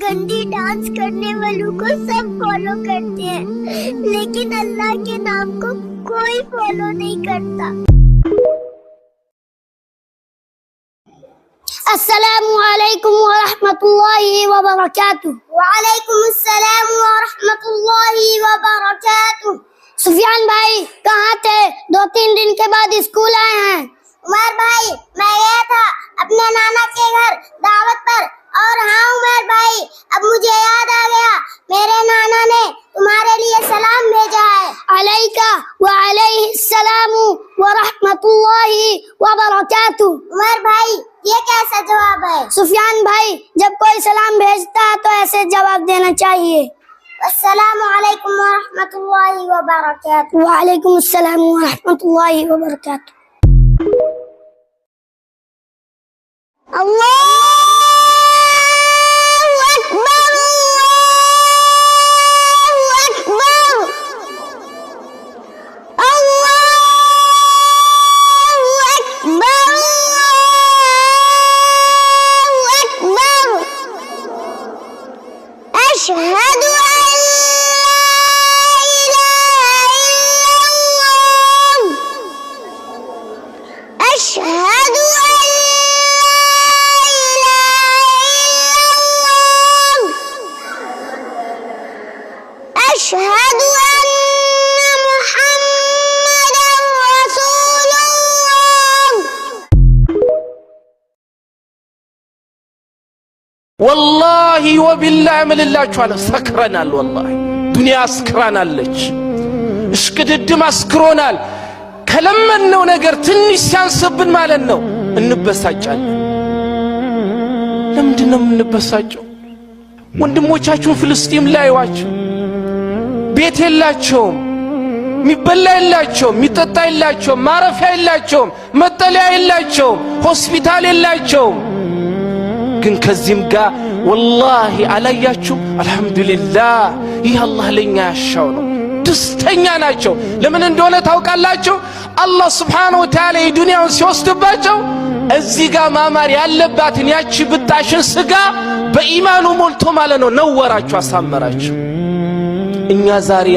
गंदी डांस करने वालों को सब फॉलो करते हैं, लेकिन अल्लाह के नाम को कोई फॉलो नहीं करता। अस्सलामु अलैकुम व रहमतुल्लाहि व बरकातुहू। वालेकुम अस्सलाम व रहमतुल्लाहि व बरकातुहू। सुफियान भाई कहाँ थे? 2-3 दिन के बाद स्कूल आए हैं। उमर भाई मैं गया था अपने नाना के घर दावत पर। और हाँ उमर भाई अब मुझे याद आ गया, मेरे नाना ने तुम्हारे लिए सलाम भेजा है। अलैका व अलैहिस्सलामु व रहमतुल्लाहि व बरकातुहू। उमर भाई ये कैसा जवाब है? सुफियान भाई जब कोई सलाम भेजता है तो ऐसे जवाब देना चाहिए। अस्सलामु अलैकुम व रहमतुल्लाहि व बरकातुहू। व अलैकुम अस्सलाम व रहमतुल्लाहि व बरकातुहू। अल्लाहु अकबर, अल्लाहु अकबर, अल्लाहु अकबर, अशहदु अन ला इलाहा इल्लल्लाह, अशहदु أشهد أن محمدا رسول الله. والله وبالله من الله تعالى سكرنا والله دنيا سكرنا لك اسكددم اسكرونال كلمنو ነገር ትንሽ ሲያንስብን ማለት ነው እንበሳጫለን። ለምንድነው የምንበሳጨው? ወንድሞቻችን ፍልስጤም ላይ ዋቸው ቤት የላቸውም፣ የሚበላ የላቸውም፣ የሚጠጣ የላቸውም፣ ማረፊያ የላቸውም፣ መጠለያ የላቸውም፣ ሆስፒታል የላቸውም። ግን ከዚህም ጋር ወላሂ አላያችሁ አልহামዱሊላህ ይህ አላህ ለኛ ያሻው ነው። ደስተኛ ናቸው። ለምን እንደሆነ ታውቃላችሁ? አላህ Subhanahu Wa Ta'ala የዱንያውን ሲወስድባቸው እዚህ ጋር ማማር ያለባትን ያቺ ብጣሽን ስጋ በኢማኑ ሞልቶ ማለት ነው ነወራችሁ፣ አሳመራችሁ። እኛ ዛሬ